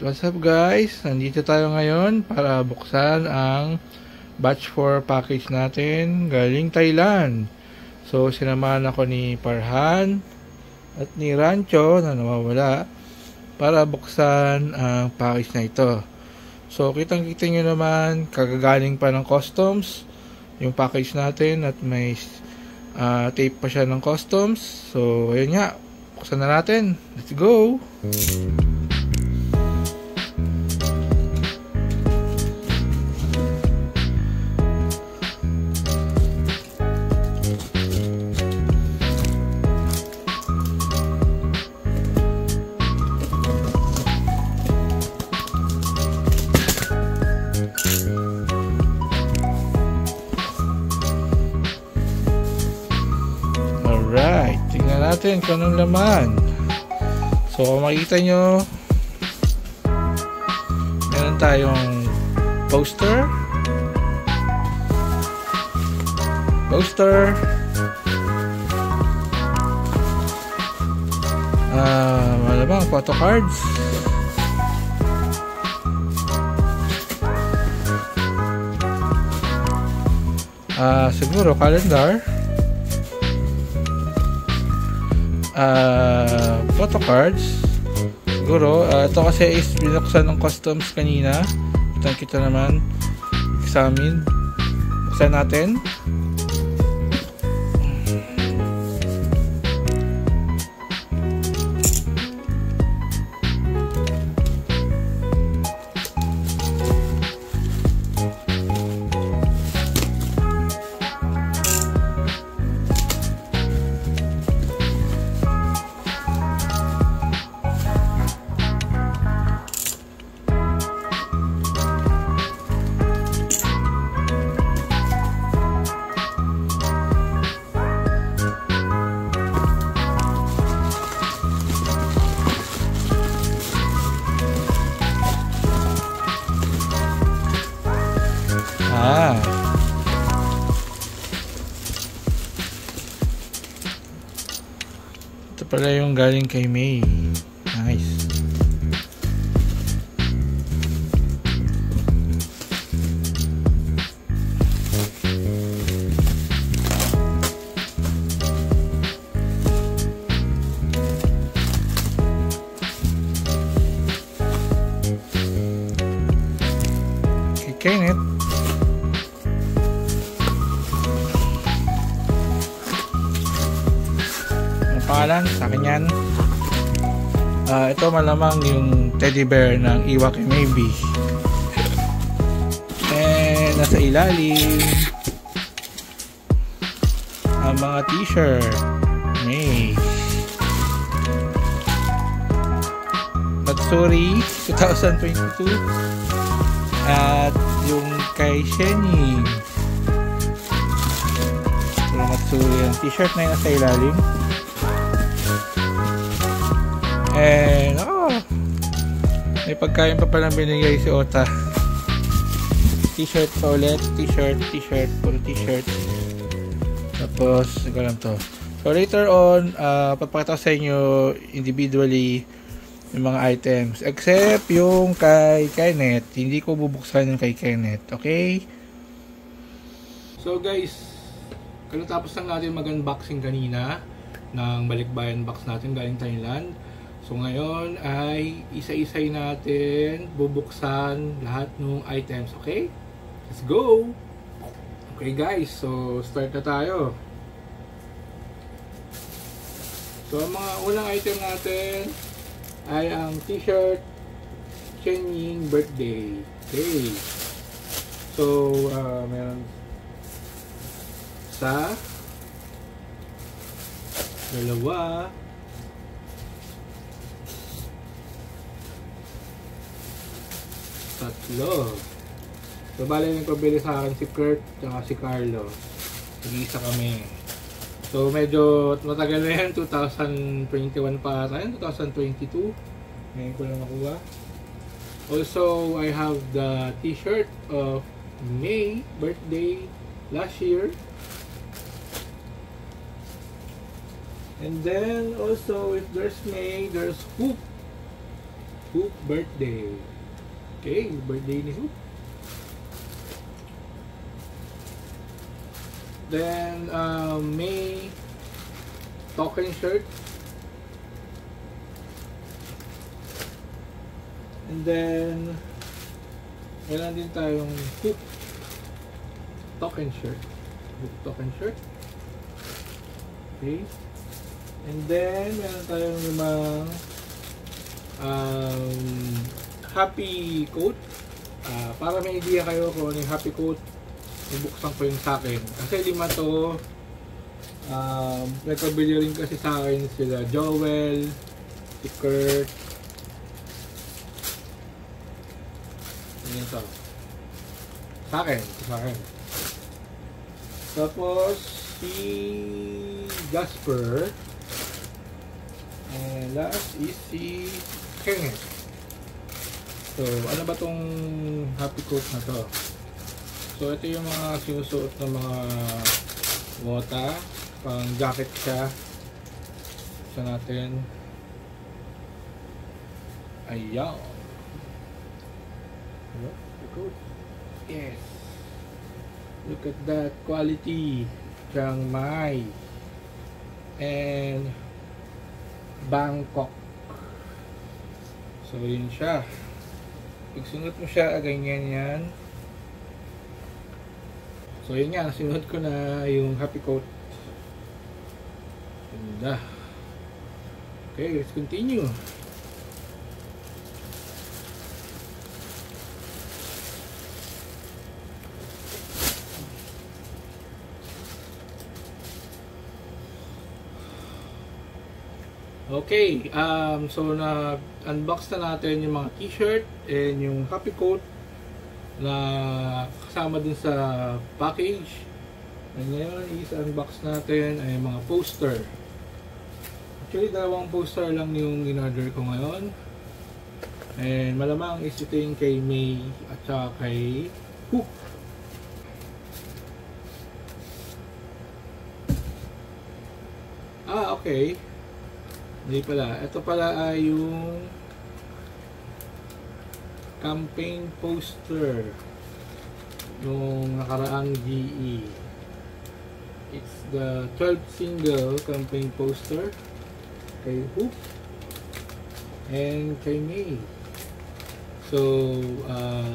What's up guys? Nandito tayo ngayon para buksan ang batch 4 package natin galing Thailand. So sinamahan ako ni Parhan at ni Rancho na nawawala para buksan ang package na ito. So kitang-kita nyo naman, kagagaling pa ng customs yung package natin at may tape pa siya ng customs. So ayun nga, buksan na natin. Let's go! Alright, tingnan natin kung anong laman. So kung makikita nyo, meron tayong poster, malamang photo cards, siguro calendar, photo cards siguro. Ito kasi is binuksan ng customs kanina. Kita naman, examine. Buksan natin. Ito pala yung galing kay May. Nice. Kay Kenneth. Pangalan sa akin yan. Ito malamang yung teddy bear ng Iwake maybe. And nasa ilalim ang mga t-shirt May Matsuri 2022 at yung kay Shenying. Yung Matsuri ang t-shirt na yung nasa ilalim. And may pagkain pa palang binigay si Ota. T-shirt pa ulit. T-shirt, puro t-shirt. Tapos ko lang to. So later on, papakita ko sa inyo individually yung mga items, except yung kay Kenneth. Hindi ko bubuksan yung kay Kenneth. Okay? So guys, kalatapos lang natin mag-unboxing kanina ng balikbayan box natin galing Thailand. So ngayon ay isa-isay natin bubuksan lahat ng items, okay? Let's go! Okay guys, so start na tayo. So ang mga unang item natin ay ang t-shirt Shenying birthday. Okay. So meron sa dalawa, tatlo. So bale yung pabili sa akin si Kurt at si Carlo. Nag-iisa kami. So medyo matagal na yan, 2021 pa ata yan, 2022. Ngayon ko lang nakuha. Also, I have the t-shirt of May birthday last year. And then also, if there's May, there's Hoop Hoop birthday. Okay, birthday ni Hoop. Then, may token shirt. And then, meron din tayong Hoop token shirt. Hoop token shirt. Okay. And then, meron tayong limang happy coat. Para may idea kayo kung ano yung happy coat, ibuksan ko yung sa akin. Kasi lima to. Nagpabili rin kasi sa akin sila Joel, si Kurt. Yan to. Sa akin. Tapos, si Jasper. And last is si Kenneth. So, ano ba tong happy coat na to? So, ito yung mga sinusuot ng mga wota. Pang jacket siya. Isa natin. Ayaw. Yes. Look at that quality. Chiang Mai. And Bangkok. So, yun siya. Pag sinuot mo siya, ganyan yan. So, yun nga. Sinuot ko na yung happy coat. Ganda. Okay, let's continue. Okay, so na-unbox na natin yung mga t-shirt and yung happy coat na kasama dun sa package. And ngayon, is-unbox natin ay mga poster. Actually, dalawang poster lang yung in-order ko ngayon. And malamang is ito yung kay May at saka kay Hoop. Okay. Hindi pala. Ito pala ay yung campaign poster yung nakaraang GE. It's the 12th single campaign poster kay Hoop and kay May. So,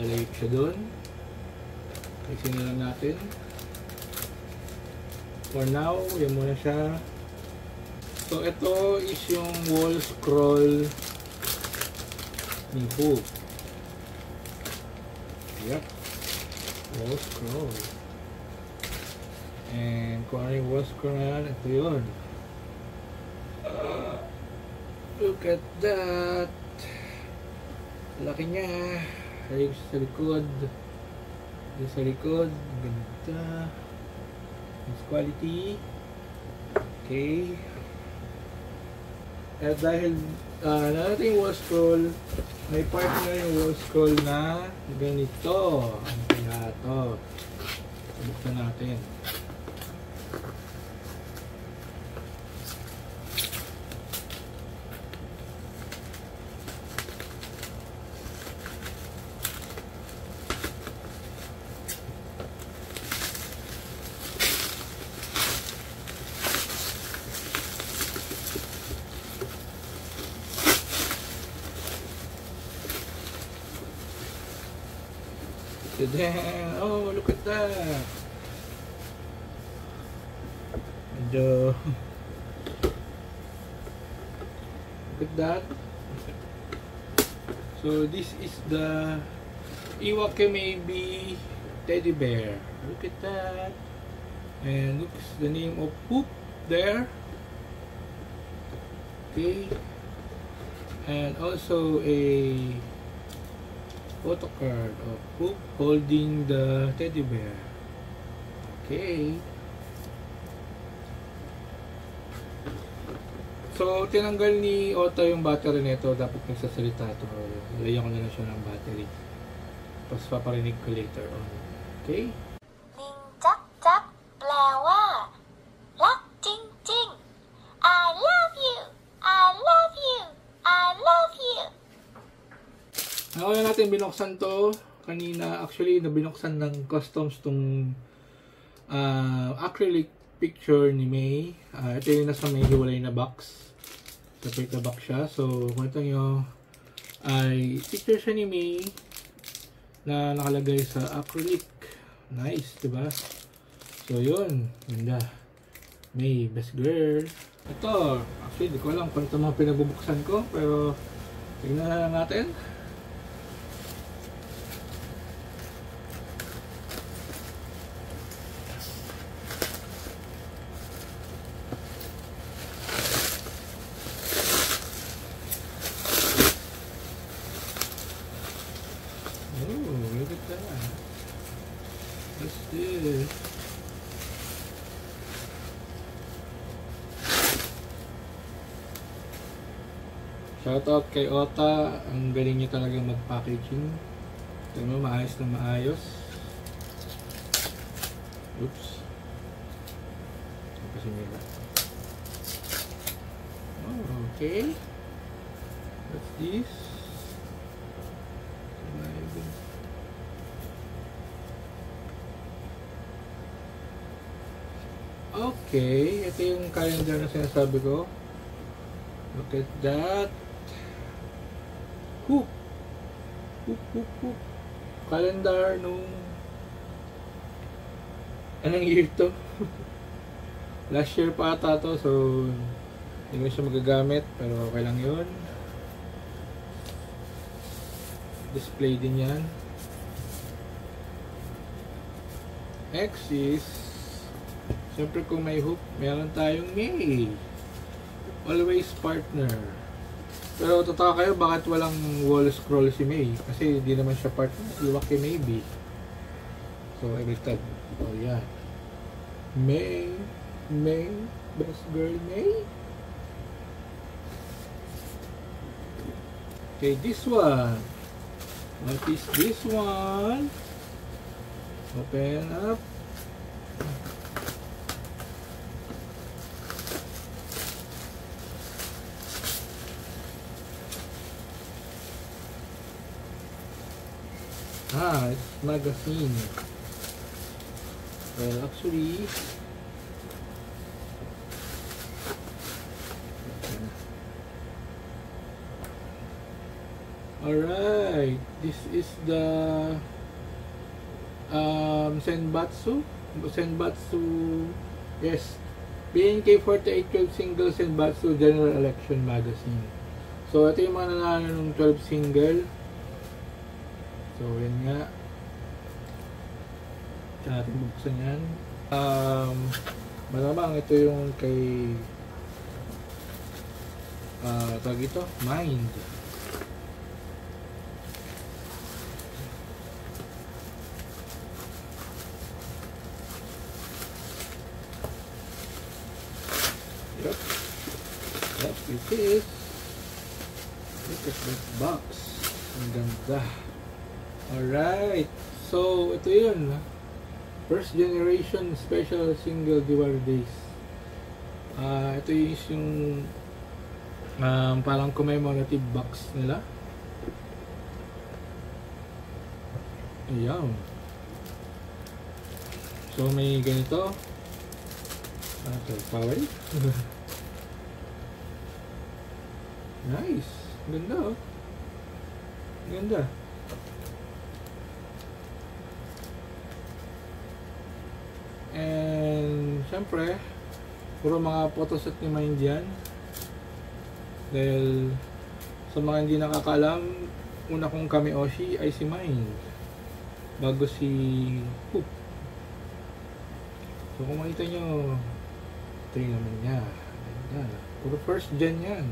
like siya doon. Isin na lang natin. For now, yan muna siya. So, ito is yung wall scroll ni Hoop. Yep. Wall scroll. And kung ano yung wall scroll na yan, ito yun. Look at that. Laki niya. Ayun sa likod. Ayun sa likod. Ganda. It's quality. Okay. At dahil natin yung wall scroll, may part na yung wall scroll na ganito. Ano kaya ito? Buksan natin. Then, oh, look at that. Look at that. So this is the Iwakimebe teddy bear. Look at that. And look the name of Hoop there. Okay. And also a photo card of Hoop holding the teddy bear. Okay. So, tinanggal ni Otto yung battery nito. Dapat nagsasalita ito. Nalayan ko na lang siya ng battery. Tapos paparinig ko later on. Okay? ลิงจักจักแปลว่ารักจริงๆ I love you I love you I love you natin binuksan to kanina. Actually, nabinuksan ng customs tong acrylic picture ni May. Ito yung nasa may hiwalay na box. Separate na box siya. So, kung ito nyo, ay picture siya ni May na nakalagay sa acrylic. Nice, diba? So, yun. Ganda. May, best girl. Ito, actually, di ko alam kung ito mga pinabubuksan ko. Pero, tignan na lang natin. Oh, look at that. What's this? Shoutout kay Ota, ang galing niya talagang mag-packaging. Tignan mo, maayos na maayos. Oops. Kasi nila. Oh, okay. What's this? Okay, ito yung calendar na sinasabi ko. Look at that. Hoop. Hoop. Calendar nung anong year to? Last year pa ata to, so hindi ko siya magagamit, pero okay lang yun. Display din yan. X is, siyempre kung may hoop, meron tayong May. Always partner. Pero totoo kayo, bakit walang wall scroll si May? Kasi di naman siya partner. Iwak kay Maybe. So, everytag. Oh, yan. May. Best girl May. Okay, this one. What is this one? Open up. It's magazine. Well, actually, alright, this is the Senbatsu, yes, BNK 48 12 single Senbatsu General Election Magazine. So, ito yung mga nanalo ng 12 single. So, yan nga. Saan natin buksan yan. Malamang ito yung kay tawag ito, Mind. Yep, it is. Look at that box. Ang ganda. Alright, so ito yun, first generation special single Diwali days. Ito is yung parang commemorative box nila. Ayan. So may ganito. Ito, power. Nice, ganda oh. Ganda. And syempre, puro mga photoset ni Mind yan. Dahil sa mga hindi nakakalam, una kong Kami-Oshi ay si Mind bago si Hoop. So kung makita nyo, ito yung naman niya. Puro first gen yan.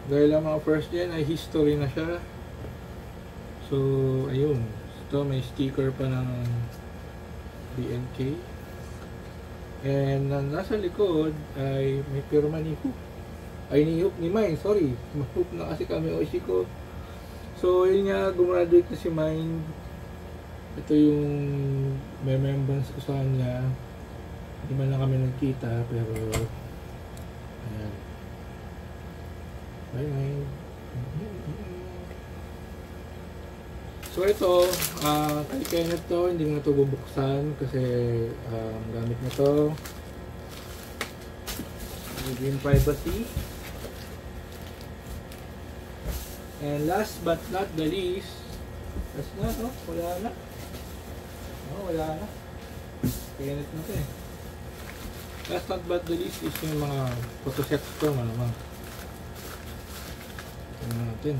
Dahil ang mga first gen ay history na siya. So, ayun. Ito, may sticker pa ng BNK. And nasa likod ay may pirma ni Hoop. Ay, ni Mind, sorry. Hoop na kasi Kami-Oshi ko. So, yun nga, gumraduate na si Mind. Ito yung remembrance ko sa kanya. Hindi man lang kami nagkita, pero ayan. Bye. So ito, kay Kenneth to, hindi ko na ito bubuksan kasi gamit na to. Green privacy. And last but not the least, wala na. Wala na. Kenneth na to eh. Last but not the least is yung mga photo sets ko, malamang. Tingnan natin.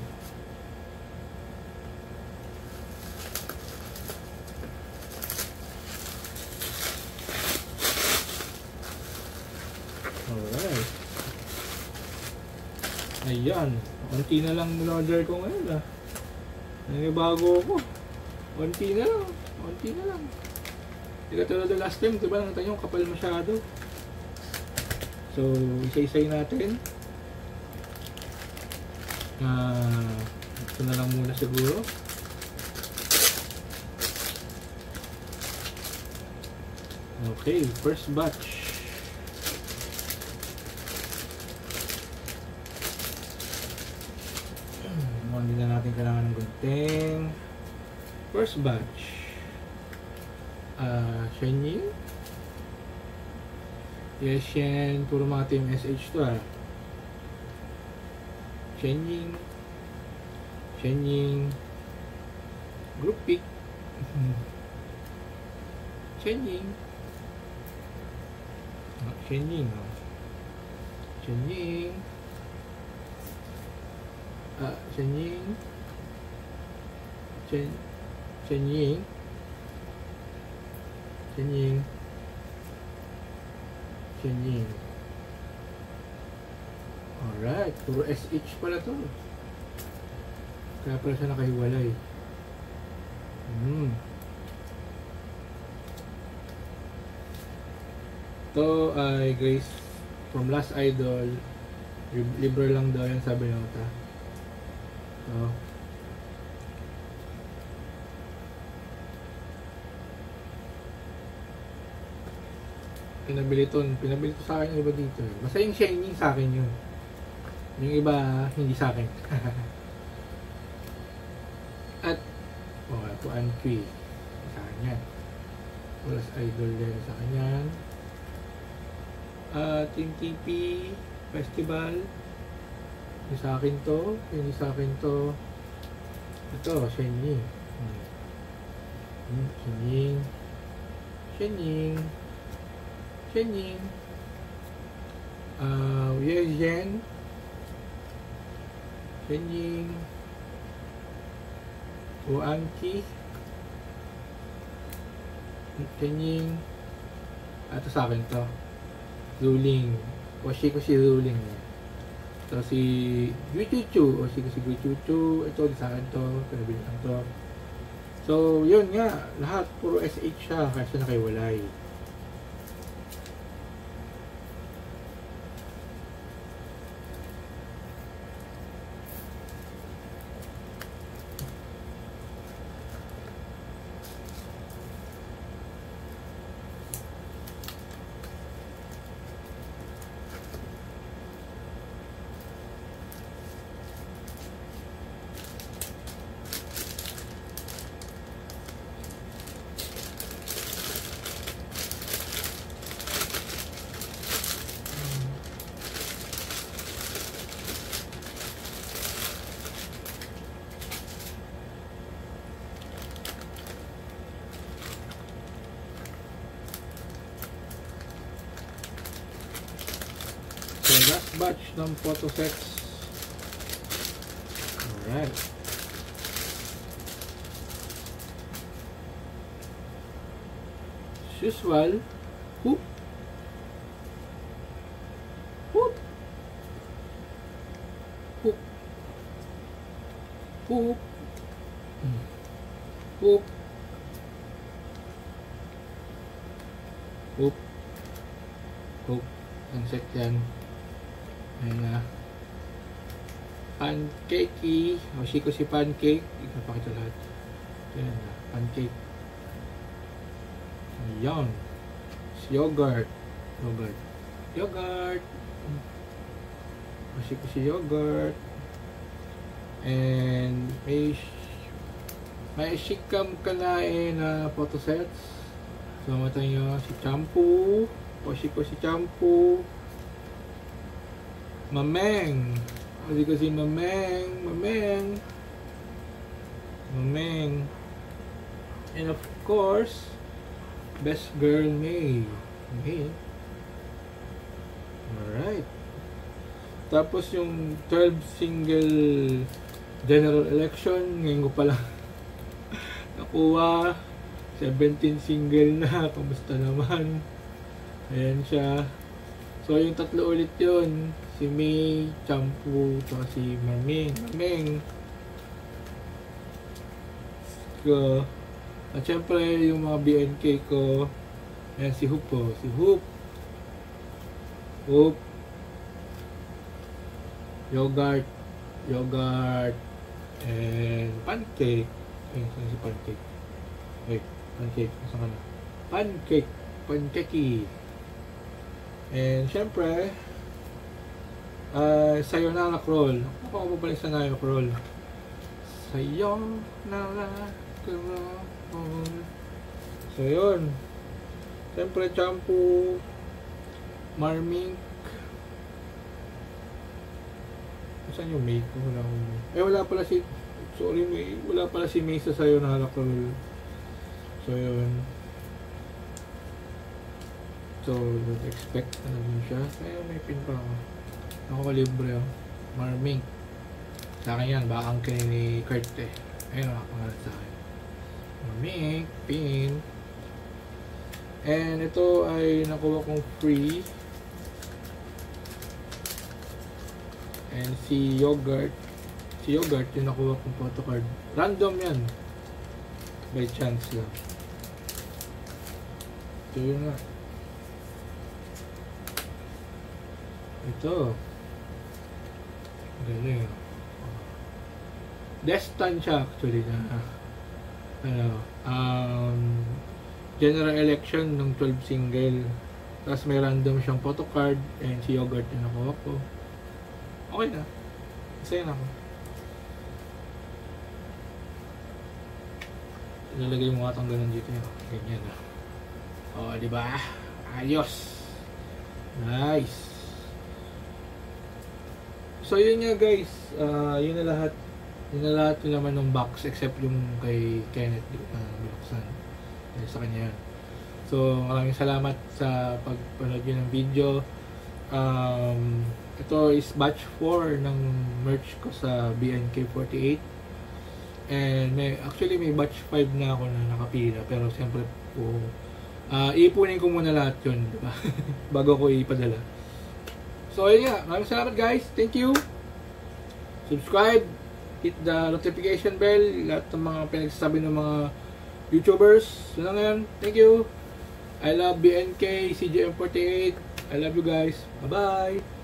Alright. Ayan. Konti na lang in-order ko ngayon ah. Nanibago ako. Konti na lang. Hindi ka tulad ng last time, diba? Nakita nyo, kapal masyado. So, isa-isay natin. Ito na lang muna siguro. Okay, first batch. Hindi na natin kailangan ng gunting. First batch. Shenying. Yes, Shen. Puro mga team SH to ah. Shenying. Group pick. Shenying. Shenying. Shenying. Alright, puro SH pala to. Kaya pala siya nakahiwalay. Ito ay Grace from Last Idol. Libre lang daw yan, sabi nota. So, pinabili to sa akin yung iba dito eh. Basta yung Shenying sa akin yun. Yung iba hindi sa akin. At ito Anki sa kanya. Last Idol din sa kanya. Team TP Festival. Yung sa akin to, hindi sa akin to. Ito, Shenying. Shenying. Yezen. Shenying. Anki. Shenying. Ito sa akin to. Zuling. Washi ko si Zuling. Ito si Guichuchu. Washi ko si Guichuchu. Ito sa akin to. Pinabili lang to. So, yun nga. Lahat puro SH siya. Kasi nakaiwalay. So, last batch ng photo sets. Alright. As usual, hoop. Hoop. Hoop. Hoop. Hoop. Hoop. Hoop. Ang set yan. Ayan na. Pancakey. Washi ko si Pancake. Ipapakita lahat. Ayan na. Pancake. Ayan. Yogurt. Oshikoshi yogurt. And may Shikam Kanae na photo sets. So mata nyo si Champu, Oshikoshi Champu, Mameng, Oshikoshi Mameng, and of course Best Girl May. Alright. Tapos yung 12 single general election, ngayon ko pala nakuha. 17 single na. Kamusta naman? Ayan siya. So yung tatlo ulit yun. Si May, Champu, tsaka si Mameng. So, at syempre yung mga BNK ko. Ayan si Hoop po. Si Hoop. Yogurt, and pancake. Ayun, saan si pancake? Wait, pancake. Saan ka na? Pancake. And syempre, sayonara crawl. Ako ko pa sa sayonara crawl. Sayonara crawl. So yun. Syempre, Champu, Marmink. Saan yung May ko? Wala pala si... Sorry, May. Wala pala si May sa sayonara crawl. So yun. So, don't expect na naman siya. Ayun, may pin pa ako. Nakakalibre ako. Marmink. Sa akin yan, baka ang kinin ni Kurt eh. Ayun, nakapangalat sa akin. Marmink, pin. And ito ay nakuha kong free. And si Yogurt. Si Yogurt, yung nakuha kong photocard. Random yan. By chance lang. Ito yun nga. Ito. Galing. Destan siya actually na general election ng 12 single. Tapos may random siyang photocard and si Yogurt yung nakuha ko. Okay na. Masaya na ako. Ilalagay mo nga itong ganun dito. Ganyan na. O, diba? Ayos. Nice. So, yun nga guys. Yun na lahat. Yun na lahat yung naman ng box except yung kay Kenneth binuksan. Sa kanya yan. So, maraming salamat sa pagpanood yun ng video. Ito is batch 4 ng merch ko sa BNK48. And actually may batch 5 na ako na nakapila. Pero siyempre po, iipunin ko muna lahat yun. Diba? Bago ko ipadala. So ayun nga, maraming salamat guys. Thank you. Subscribe. Hit the notification bell. Lahat ng mga pinagsasabi ng mga YouTubers. So lang yan. Thank you. I love BNK, CJM48. I love you guys. Bye-bye.